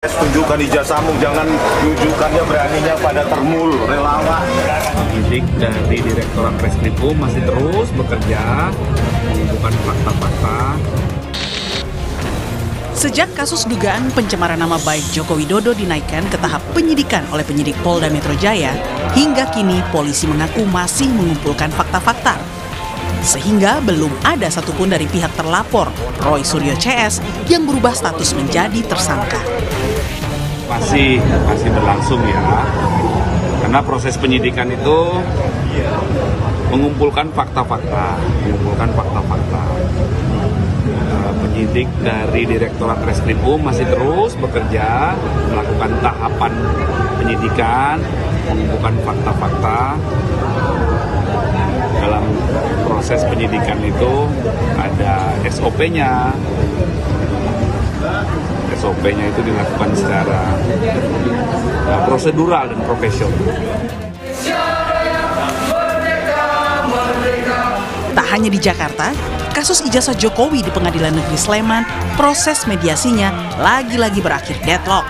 Tunjukkan ijazahmu, jangan tunjukkannya beraninya pada termul, relawan. Penyidik dari Direktorat Reskrimum masih terus bekerja mengumpulkan fakta-fakta. Sejak kasus dugaan pencemaran nama baik Joko Widodo dinaikkan ke tahap penyidikan oleh penyidik Polda Metro Jaya, hingga kini polisi mengaku masih mengumpulkan fakta-fakta. Sehingga belum ada satupun dari pihak terlapor, Roy Suryo CS, yang berubah status menjadi tersangka. Masih berlangsung ya, karena proses penyidikan itu mengumpulkan fakta-fakta. Penyidik dari Direktorat Reskrimum masih terus bekerja melakukan tahapan penyidikan, mengumpulkan fakta-fakta. Dalam proses penyidikan itu ada SOP-nya. SOP-nya itu dilakukan secara prosedural dan profesional. Tak hanya di Jakarta, kasus ijazah Jokowi di Pengadilan Negeri Sleman, proses mediasinya lagi-lagi berakhir deadlock.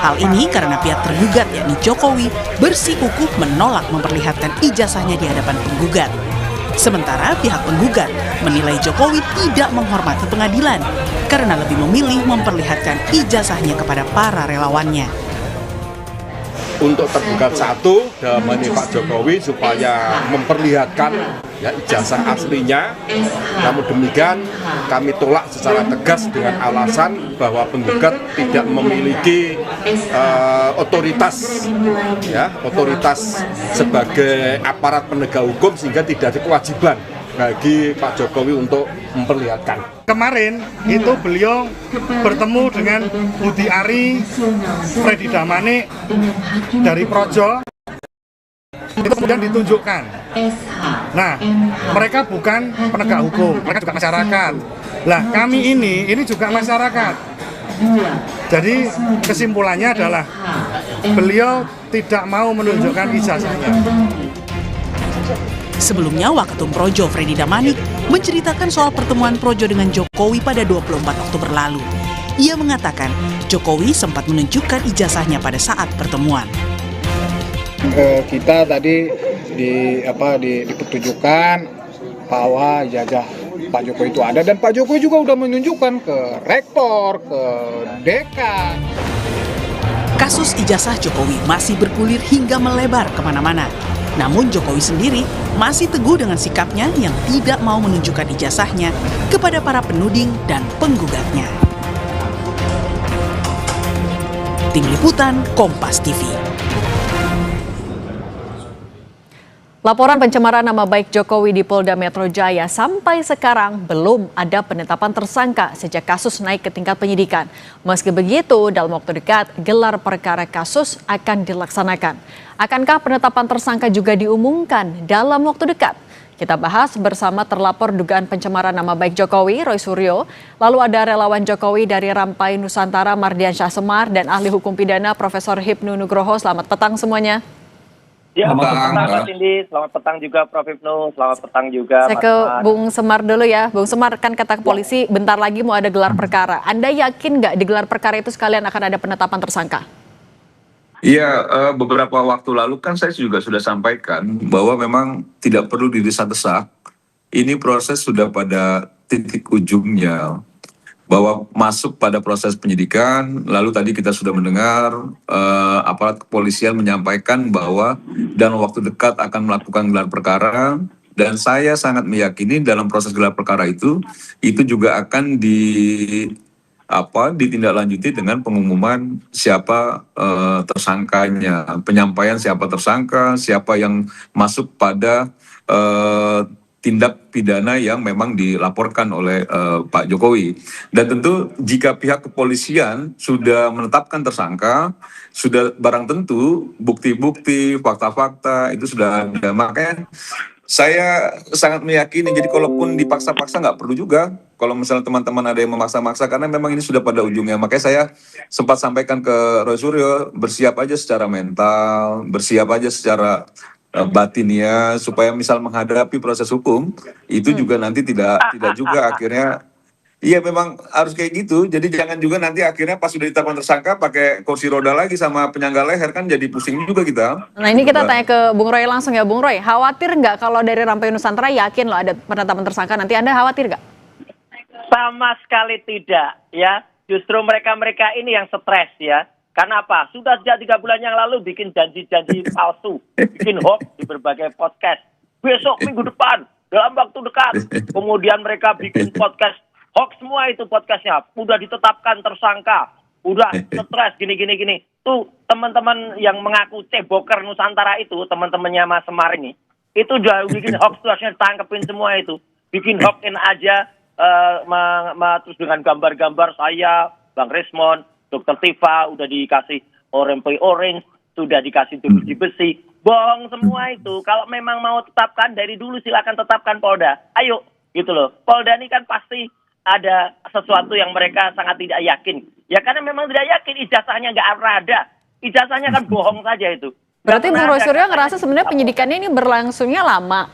Hal ini karena pihak tergugat yakni Jokowi bersikukuh menolak memperlihatkan ijazahnya di hadapan penggugat. Sementara pihak penggugat menilai Jokowi tidak menghormati pengadilan karena lebih memilih memperlihatkan ijazahnya kepada para relawannya. Untuk tergugat satu dalam ini Pak Jokowi supaya memperlihatkan ya ijazah aslinya. Namun demikian kami tolak secara tegas dengan alasan bahwa penggugat tidak memiliki otoritas sebagai aparat penegak hukum sehingga tidak ada kewajiban bagi Pak Jokowi untuk memperlihatkan. Kemarin itu beliau bertemu dengan Budi Ari, Freddy Damanik dari Projo, itu kemudian ditunjukkan. Nah, mereka bukan penegak hukum, mereka juga masyarakat. Lah, kami ini juga masyarakat. Jadi kesimpulannya adalah beliau tidak mau menunjukkan ijazahnya. Sebelumnya, Waketum Projo Freddy Damanik menceritakan soal pertemuan Projo dengan Jokowi pada 24 Oktober lalu. Ia mengatakan Jokowi sempat menunjukkan ijazahnya pada saat pertemuan. Kita tadi dipertunjukkan bahwa ijazah Pak Jokowi itu ada, dan Pak Jokowi juga udah menunjukkan ke rektor, ke dekan. Kasus ijazah Jokowi masih bergulir hingga melebar kemana-mana. Namun Jokowi sendiri masih teguh dengan sikapnya yang tidak mau menunjukkan ijazahnya kepada para penuding dan penggugatnya. Tim Liputan Kompas TV. Laporan pencemaran nama baik Jokowi di Polda Metro Jaya sampai sekarang belum ada penetapan tersangka sejak kasus naik ke tingkat penyidikan. Meski begitu, dalam waktu dekat gelar perkara kasus akan dilaksanakan. Akankah penetapan tersangka juga diumumkan dalam waktu dekat? Kita bahas bersama terlapor dugaan pencemaran nama baik Jokowi, Roy Suryo. Lalu ada relawan Jokowi dari Rampai Nusantara, Mardiansyah Semar, dan ahli hukum pidana Profesor Hipnu Nugroho. Selamat petang semuanya. Ya, selamat petang Mbak Cindy, selamat petang juga Prof. Hipnu, selamat petang juga Saya ke Bung Semar dulu ya. Bung Semar, kan kata polisi bentar lagi mau ada gelar perkara. Anda yakin nggak di gelar perkara itu sekalian akan ada penetapan tersangka? Iya, beberapa waktu lalu kan saya juga sudah sampaikan bahwa memang tidak perlu didesak-desak. Ini proses sudah pada titik ujungnya. Bahwa masuk pada proses penyidikan, lalu tadi kita sudah mendengar aparat kepolisian menyampaikan bahwa dalam waktu dekat akan melakukan gelar perkara, dan saya sangat meyakini dalam proses gelar perkara itu juga akan ditindaklanjuti dengan pengumuman siapa tersangkanya, penyampaian siapa tersangka, siapa yang masuk pada tindak pidana yang memang dilaporkan oleh Pak Jokowi. Dan tentu jika pihak kepolisian sudah menetapkan tersangka, sudah barang tentu bukti-bukti, fakta-fakta itu sudah ada. Makanya saya sangat meyakini, jadi kalaupun dipaksa-paksa nggak perlu juga. Kalau misalnya teman-teman ada yang memaksa-maksa, karena memang ini sudah pada ujungnya. Makanya saya sempat sampaikan ke Roy Suryo, bersiap aja secara mental, bersiap aja secara batinnya, supaya misal menghadapi proses hukum itu juga nanti tidak juga akhirnya Iya memang harus kayak gitu. Jadi jangan juga nanti akhirnya pas sudah ditetapkan tersangka pakai kursi roda lagi sama penyangga leher, kan jadi pusing juga kita. Nah ini kita tanya ke Bung Roy langsung ya, Bung Roy. Khawatir nggak kalau dari Rampai Nusantara yakin loh ada penetapan tersangka nanti, Anda khawatir nggak? Sama sekali tidak, ya. Justru mereka-mereka ini yang stres, ya. Karena apa? Sudah sejak 3 bulan yang lalu bikin janji-janji palsu, bikin hoax di berbagai podcast. Besok minggu depan, dalam waktu dekat. Kemudian mereka bikin podcast hoax semua itu podcastnya. Udah ditetapkan tersangka, udah stres gini. Tuh teman-teman yang mengaku ceboker Nusantara itu, teman-temannya Mas Semar ini, itu udah bikin hoax tuh harusnya ditangkepin semua itu. Bikin hoaxin aja, terus dengan gambar-gambar saya, Bang Resmond, Dr. Tifa, udah dikasih orange, sudah dikasih jeruji besi. Bohong semua itu. Kalau memang mau tetapkan, dari dulu silakan tetapkan Polda. Ayo, gitu loh. Polda ini kan pasti ada sesuatu yang mereka sangat tidak yakin. Ya karena memang tidak yakin, ijazahnya nggak ada. Ijazahnya kan bohong saja itu. Berarti Bung Roy Suryo ngerasa sebenarnya penyidikannya ini berlangsungnya lama.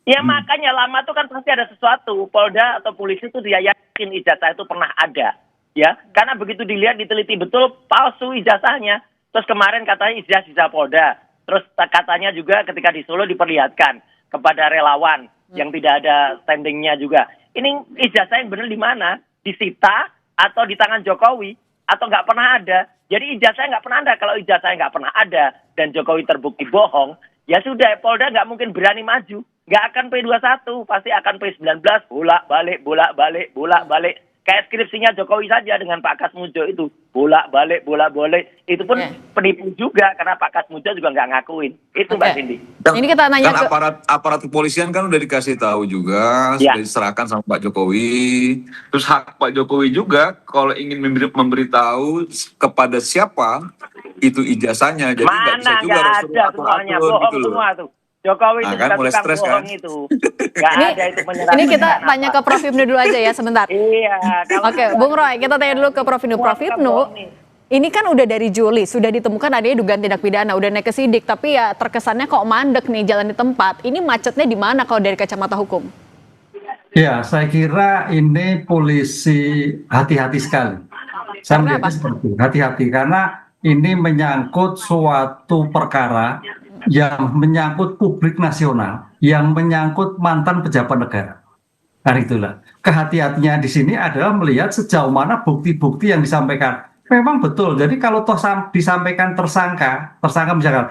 Ya makanya lama tuh kan pasti ada sesuatu. Polda atau polisi itu dia yakin ijazah itu pernah ada. Ya, karena begitu dilihat, diteliti betul, palsu ijazahnya. Terus kemarin katanya ijazah Polda. Terus katanya juga ketika di Solo diperlihatkan kepada relawan yang tidak ada standingnya juga. Ini ijazah yang benar di mana? Disita atau di tangan Jokowi atau nggak pernah ada? Jadi ijazahnya nggak pernah ada. Kalau ijazahnya nggak pernah ada dan Jokowi terbukti bohong, ya sudah, Polda nggak mungkin berani maju. Nggak akan P21, pasti akan P19, bolak-balik. Kayak skripsinya Jokowi saja dengan Pak Kasmujo itu, bolak-balik. Itu pun penipu juga, karena Pak Kasmujo juga nggak ngakuin. Itu Mbak Cindy. Ini kita nanya Kan aparat kepolisian kan udah dikasih tahu juga, sudah diserahkan sama Pak Jokowi. Terus hak Pak Jokowi juga kalau ingin memberitahu kepada siapa itu ijazahnya. Jadi nggak bisa juga Mana nggak ada semuanya, bohong gitu semua tuh. Jokowi itu kan mulai tukang stres bohong kan? itu. Nggak ada itu menyerang. Ini kita tanya ke Prof. Ibnu dulu aja ya sebentar. Iya. Oke, Bung Roy, kita tanya dulu ke Prof. Ibnu. Prof. Ibnu, ini kan udah dari Juli, sudah ditemukan adanya dugaan tindak pidana, udah naik ke sidik, tapi ya terkesannya kok mandek nih jalan di tempat. Ini macetnya di mana kalau dari kacamata hukum? Ya, saya kira ini polisi hati-hati sekali. Saya melihatnya seperti itu, hati-hati karena ini menyangkut suatu perkara yang menyangkut publik nasional, yang menyangkut mantan pejabat negara. Nah itulah, kehati-hatinya di sini adalah melihat sejauh mana bukti-bukti yang disampaikan. Memang betul, jadi kalau toh disampaikan tersangka misalkan,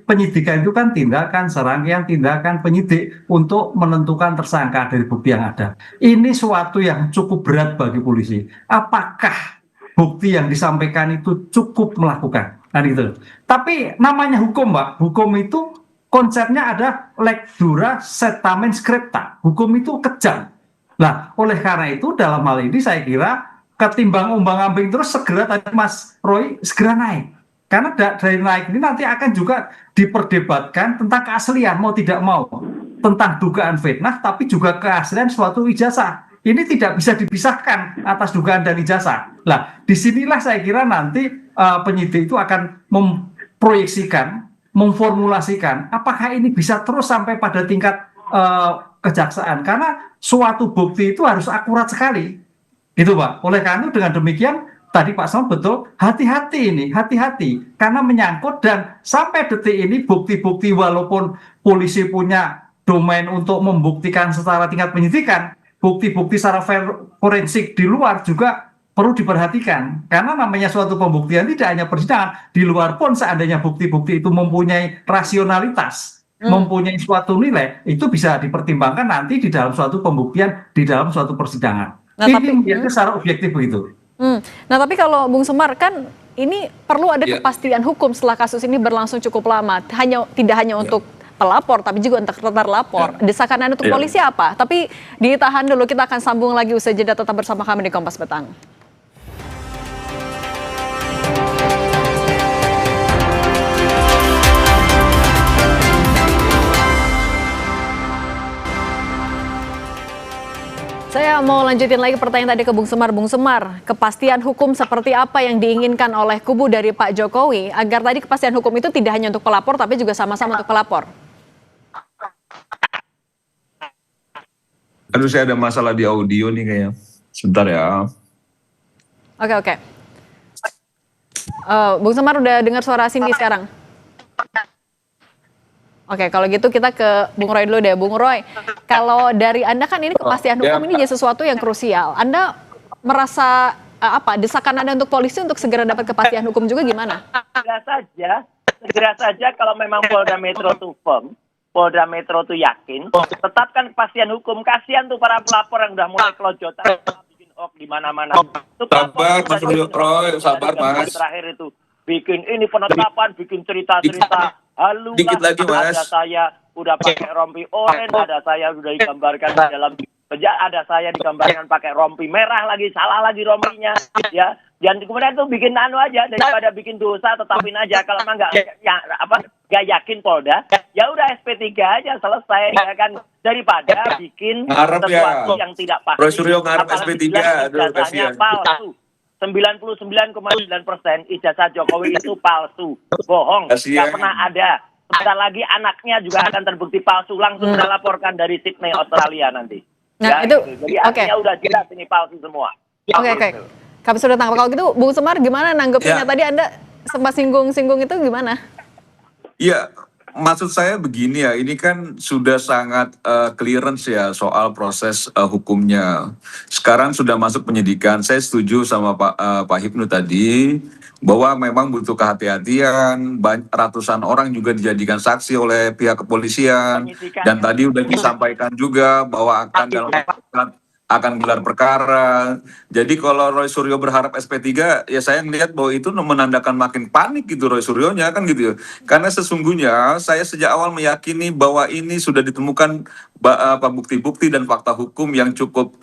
penyidikan itu kan tindakan serangkaian tindakan penyidik untuk menentukan tersangka dari bukti yang ada. Ini suatu yang cukup berat bagi polisi. Apakah bukti yang disampaikan itu cukup melakukan? Nah gitu. Tapi namanya hukum, Mbak. Hukum itu konsepnya ada lex dura setamen scripta. Hukum itu kejam. Nah, oleh karena itu dalam hal ini saya kira ketimbang umbang-ambing terus segera tadi Mas Roy segera naik. Karena dari naik ini nanti akan juga diperdebatkan tentang keaslian mau tidak mau. Tentang dugaan fitnah tapi juga keaslian suatu ijazah. Ini tidak bisa dipisahkan atas dugaan dan ijazah. Nah, disinilah saya kira nanti penyidik itu akan memproyeksikan, memformulasikan apakah ini bisa terus sampai pada tingkat kejaksaan. Karena suatu bukti itu harus akurat sekali. Gitu Pak. Oleh karena itu dengan demikian, tadi Pak Sam betul, hati-hati ini, hati-hati. Karena menyangkut dan sampai detik ini bukti-bukti walaupun polisi punya domain untuk membuktikan secara tingkat penyidikan, bukti-bukti secara forensik di luar juga perlu diperhatikan. Karena namanya suatu pembuktian tidak hanya persidangan, di luar pun seandainya bukti-bukti itu mempunyai rasionalitas, mempunyai suatu nilai, itu bisa dipertimbangkan nanti di dalam suatu pembuktian, di dalam suatu persidangan. Nah, ini menjadi secara objektif begitu. Nah tapi kalau Bung Semar kan ini perlu ada kepastian hukum setelah kasus ini berlangsung cukup lama. Tidak hanya untuk pelapor tapi juga untuk terlapor. Desakan Anda untuk polisi apa? Tapi ditahan dulu, kita akan sambung lagi usai jeda, tetap bersama kami di Kompas Petang. Saya mau lanjutin lagi pertanyaan tadi ke Bung Semar. Bung Semar, kepastian hukum seperti apa yang diinginkan oleh kubu dari Pak Jokowi agar tadi kepastian hukum itu tidak hanya untuk pelapor tapi juga sama-sama untuk pelapor? Aduh, saya ada masalah di audio nih kayaknya. Sebentar ya. Oke. Bung Semar udah dengar suara Cindy sekarang? Oke, kalau gitu kita ke Bung Roy dulu deh. Bung Roy, kalau dari Anda kan ini kepastian hukum ini jadi sesuatu yang krusial. Anda merasa desakan Anda untuk polisi untuk segera dapat kepastian hukum juga gimana? Segera saja kalau memang Polda Metro itu firm, Polda Metro itu yakin, tetapkan kepastian hukum. Kasihan tuh para pelapor yang udah mulai kelojotan, bikin hoax di mana-mana. Sabar, Mas Roy, sabar, Mas. Terakhir itu bikin ini penetapan, bikin cerita-cerita halu. Dikit lagi, Mas. Ada saya udah pakai rompi oranye, ada saya udah digambarkan di dalam ada saya digambarkan pakai rompi merah lagi, salah lagi rompinya, ya. Dan kemudian itu bikin aja daripada bikin dosa, tetapin aja. Kalau emang nggak yakin Polda, ya udah SP3 aja selesai, ya kan, daripada bikin sesuatu yang tidak pasti. Roy Suryo ngarep SP3, aduh kasihan. Palsu. 99,9% ijazah Jokowi itu palsu, bohong, nggak pernah ada. Sebentar lagi anaknya juga akan terbukti palsu, langsung kita laporkan dari Sydney, Australia nanti. Nah, ya, itu jadi artinya udah jelas ini palsu semua. Oke. Kami sudah tangkap. Kalau gitu, Bung Semar gimana nanggepinnya? Tadi Anda sempat singgung-singgung itu gimana? Iya, maksud saya begini ya, ini kan sudah sangat clearance ya soal proses hukumnya. Sekarang sudah masuk penyidikan. Saya setuju sama Pak Hipnu tadi bahwa memang butuh kehati-hatian. Ratusan orang juga dijadikan saksi oleh pihak kepolisian. Dan tadi udah disampaikan juga bahwa akan dalam akan gelar perkara. Jadi kalau Roy Suryo berharap SP3, ya saya melihat bahwa itu menandakan makin panik gitu Roy Suryonya kan gitu ya. Karena sesungguhnya saya sejak awal meyakini bahwa ini sudah ditemukan bukti-bukti dan fakta hukum yang cukup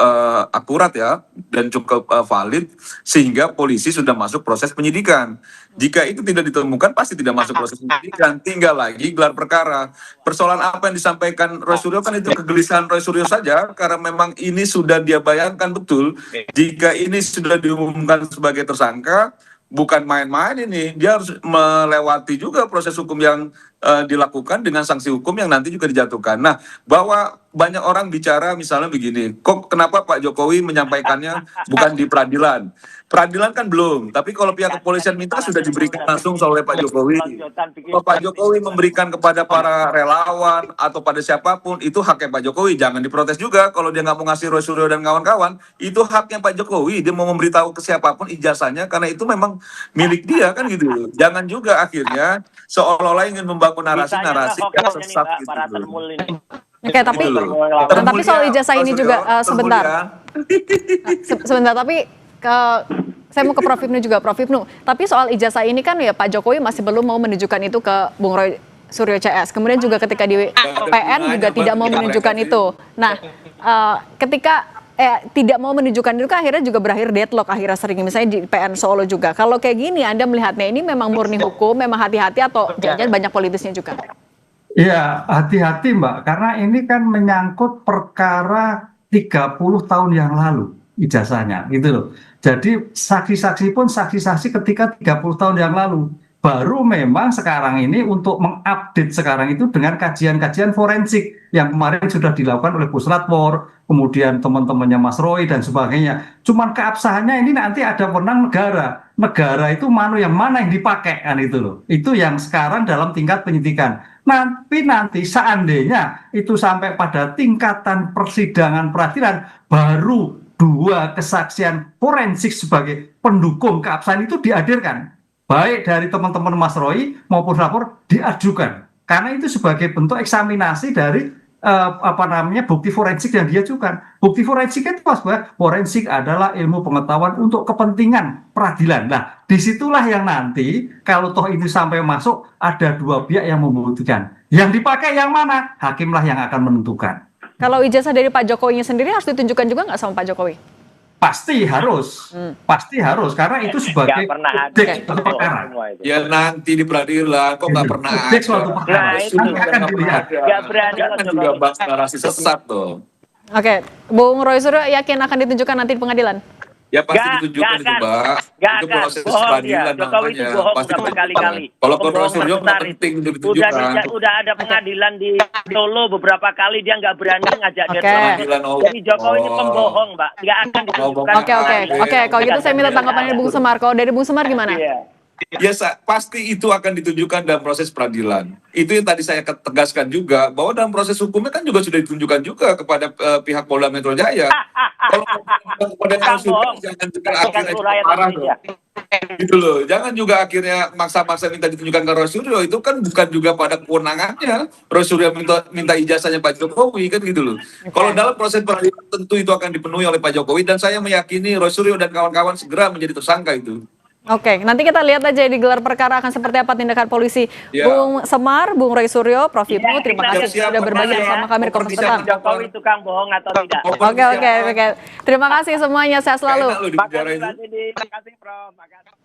akurat ya dan cukup valid sehingga polisi sudah masuk proses penyidikan. Jika itu tidak ditemukan pasti tidak masuk proses penyidikan, tinggal lagi gelar perkara. Persoalan apa yang disampaikan Roy Suryo kan itu kegelisahan Roy Suryo saja karena memang ini sudah dia bayangkan betul jika ini sudah diumumkan sebagai tersangka bukan main-main ini, dia harus melewati juga proses hukum yang dilakukan dengan sanksi hukum yang nanti juga dijatuhkan. Nah, bahwa banyak orang bicara misalnya begini, kok kenapa Pak Jokowi menyampaikannya bukan di peradilan? Peradilan kan belum, tapi kalau pihak kepolisian minta sudah diberikan langsung oleh Pak Jokowi. Kalau Pak Jokowi memberikan kepada para relawan atau pada siapapun, itu haknya Pak Jokowi. Jangan diprotes juga kalau dia nggak mau ngasih Roy Suryo dan kawan-kawan, itu haknya Pak Jokowi. Dia mau memberitahu ke siapapun ijazahnya, karena itu memang milik dia kan gitu. Jangan juga akhirnya seolah-olah ingin membangun narasi-narasi yang sesat gitu. Oke, tapi soal ijazah ini juga sebentar. Sebentar, tapi saya mau ke Prof. Hipnu juga, Prof. Hipnu. Tapi soal ijazah ini kan ya Pak Jokowi masih belum mau menunjukkan itu ke Bung Roy Suryo CS. Kemudian juga ketika di PN juga tidak mau menunjukkan itu. Nah, ketika tidak mau menunjukkan itu kan akhirnya juga berakhir deadlock akhirnya sering misalnya di PN Solo juga. Kalau kayak gini Anda melihatnya ini memang murni hukum, memang hati-hati atau jangan banyak politisnya juga? Iya, hati-hati Mbak, karena ini kan menyangkut perkara 30 tahun yang lalu ijazahnya, gitu loh. Jadi saksi-saksi pun saksi-saksi ketika 30 tahun yang lalu. Baru memang sekarang ini untuk mengupdate sekarang itu dengan kajian-kajian forensik yang kemarin sudah dilakukan oleh Puslatfor, kemudian teman-temannya Mas Roy dan sebagainya. Cuman keabsahannya ini nanti ada wewenang negara. Negara itu yang mana yang dipakai kan itu loh. Itu yang sekarang dalam tingkat penyidikan. Nanti seandainya itu sampai pada tingkatan persidangan peradilan, baru 2 kesaksian forensik sebagai pendukung keabsahan itu dihadirkan, baik dari teman-teman Mas Roy maupun lapor diajukan, karena itu sebagai bentuk eksaminasi dari bukti forensik yang diajukan. Bukti forensik itu forensik adalah ilmu pengetahuan untuk kepentingan peradilan. Nah, disitulah yang nanti kalau toh ini sampai masuk ada 2 pihak yang membuktikan. Yang dipakai yang mana? Hakimlah yang akan menentukan. Kalau ijazah dari Pak Jokowi sendiri harus ditunjukkan juga nggak sama Pak Jokowi? Pasti harus, karena itu sebagai indeks suatu perkara. Ya nanti di peradilan kok nggak pernah ada. Indeks suatu perkara. Nanti akan dilihat. Nggak berani Jangan juga bahas narasi sesat tuh. Oke, Bung Roy Suryo yakin akan ditunjukkan nanti di pengadilan? Ya pasti Nggak ditunjukkan itu, akan. Mbak. Nggak Itu akan. proses Bohong dia. peradilan Jokowi itu namanya. bohong Pasti udah berkali-kali. Kalau Pembohong Roy Suryo terbesar nggak penting untuk Udah ditunjukkan. udah ada pengadilan di Solo beberapa kali dia nggak berani ngajak Oke. deadlock. Pengadilan, oh. Jadi Jokowi ini pembohong, Mbak. Nggak akan ditunjukkan. Oke. Kalau gitu saya minta tanggapannya Bung Semar. Kalau dari Bung Semar gimana? Iya. Ya, pasti itu akan ditunjukkan dalam proses peradilan. Itu yang tadi saya tegaskan juga, bahwa dalam proses hukumnya kan juga sudah ditunjukkan juga kepada pihak Polda Metro Jaya. Kalau kepada kasus jangan juga akhirnya marah dong. Gitu loh. Jangan juga akhirnya maksa-maksa minta ditunjukkan ke Roy Suryo, itu kan bukan juga pada kewenangannya. Roy Suryo minta ijazahnya Pak Jokowi kan gitu loh. Kalau dalam proses peradilan tentu itu akan dipenuhi oleh Pak Jokowi, dan saya meyakini Roy Suryo dan kawan-kawan segera menjadi tersangka itu. Oke, nanti kita lihat aja di gelar perkara akan seperti apa tindakan polisi. Ya. Bung Semar, Bung Roy Suryo, Prof. Ibnu, terima kasih Siap, sudah berbagi bersama kami di Kompas Petang. Jokowi tukang bohong atau tidak? Oke. Terima kasih semuanya, sehat selalu. Enak loh di penjara itu. Terima kasih, Prof. Makasih.